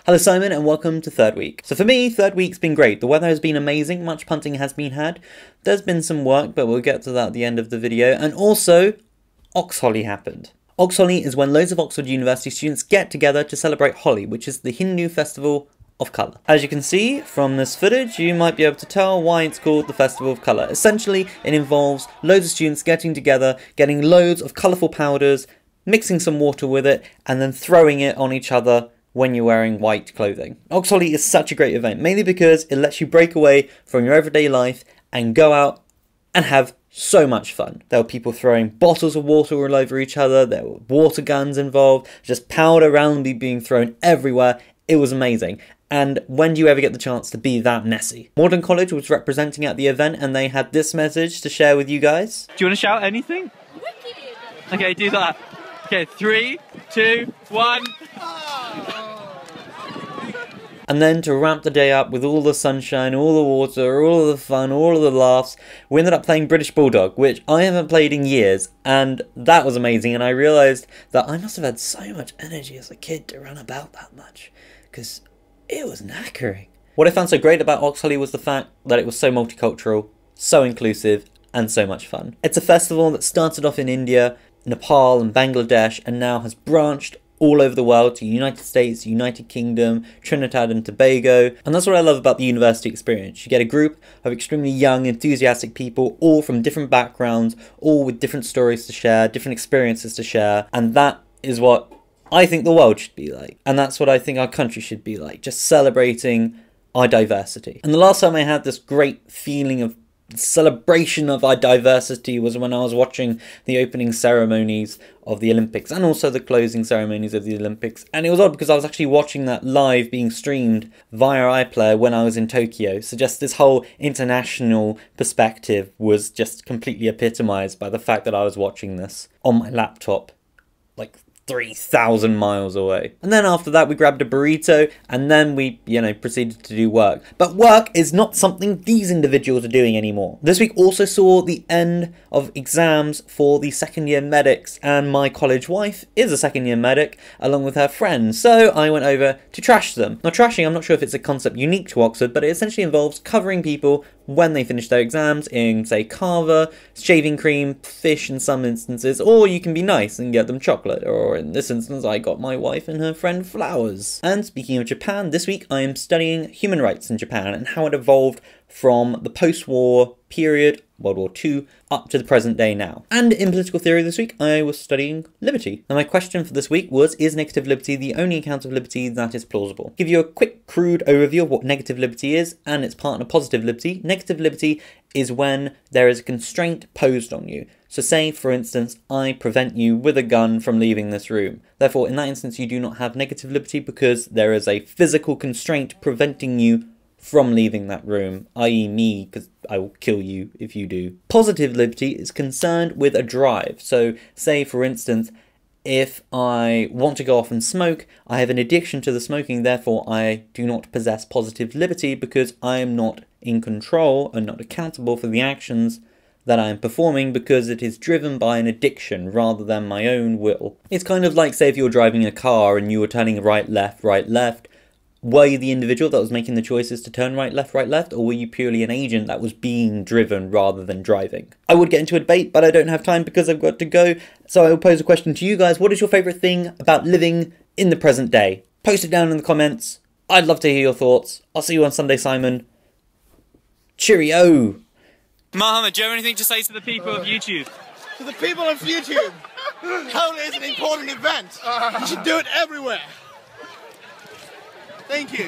Hello Simon and welcome to third week. So for me, third week's been great. The weather has been amazing, much punting has been had. There's been some work, but we'll get to that at the end of the video. And also, OxHoli happened. OxHoli is when loads of Oxford University students get together to celebrate Holi, which is the Hindu festival of colour. As you can see from this footage, you might be able to tell why it's called the Festival of Colour. Essentially, it involves loads of students getting together, getting loads of colourful powders, mixing some water with it, and then throwing it on each other when you're wearing white clothing. OxHoli is such a great event, mainly because it lets you break away from your everyday life and go out and have so much fun. There were people throwing bottles of water all over each other, there were water guns involved, just powder randomly being thrown everywhere. It was amazing. And when do you ever get the chance to be that messy? Magdalen College was representing at the event and they had this message to share with you guys. Do you want to shout anything? Wicked! Okay, do that. Okay, 3, 2, 1. And then to wrap the day up with all the sunshine, all the water, all of the fun, all of the laughs, we ended up playing British Bulldog, which I haven't played in years, and that was amazing, and I realised that I must have had so much energy as a kid to run about that much, because it was knackering. What I found so great about OxHoli was the fact that it was so multicultural, so inclusive, and so much fun. It's a festival that started off in India, Nepal and Bangladesh, and now has branched all over the world to United States, United Kingdom, Trinidad and Tobago. And that's what I love about the university experience. You get a group of extremely young, enthusiastic people, all from different backgrounds, all with different stories to share, different experiences to share. And that is what I think the world should be like. And that's what I think our country should be like, just celebrating our diversity. And the last time I had this great feeling of celebration of our diversity was when I was watching the opening ceremonies of the Olympics and also the closing ceremonies of the Olympics, and it was odd because I was actually watching that live being streamed via iPlayer when I was in Tokyo, so just this whole international perspective was just completely epitomised by the fact that I was watching this on my laptop like 3,000 miles away. And then after that we grabbed a burrito and then we, proceeded to do work. But work is not something these individuals are doing anymore. This week also saw the end of exams for the second year medics, and my college wife is a second year medic along with her friends, so I went over to trash them. Now trashing, I'm not sure if it's a concept unique to Oxford, but it essentially involves covering people when they finish their exams in, say, kava, shaving cream, fish in some instances, or you can be nice and get them chocolate, or in this instance I got my wife and her friend flowers. And speaking of Japan, this week I am studying human rights in Japan and how it evolved from the post-war period, World War II, up to the present day now. And in political theory this week, I was studying liberty. Now my question for this week was, is negative liberty the only account of liberty that is plausible? Give you a quick, crude overview of what negative liberty is and its partner positive liberty. Negative liberty is when there is a constraint posed on you. So say, for instance, I prevent you with a gun from leaving this room. Therefore, in that instance, you do not have negative liberty because there is a physical constraint preventing you from leaving that room, i.e. me, because I will kill you if you do. Positive liberty is concerned with a drive. So say, for instance, if I want to go off and smoke, I have an addiction to the smoking, therefore I do not possess positive liberty because I am not in control and not accountable for the actions that I am performing because it is driven by an addiction rather than my own will. It's kind of like, say, if you're driving a car and you were turning right, left, were you the individual that was making the choices to turn right, left, or were you purely an agent that was being driven rather than driving? I would get into a debate, but I don't have time because I've got to go. So I will pose a question to you guys. What is your favourite thing about living in the present day? Post it down in the comments. I'd love to hear your thoughts. I'll see you on Sunday, Simon. Cheerio! Mohammed, do you have anything to say to the people of YouTube? To the people of YouTube, Holi is an important event. You should do it everywhere. Thank you.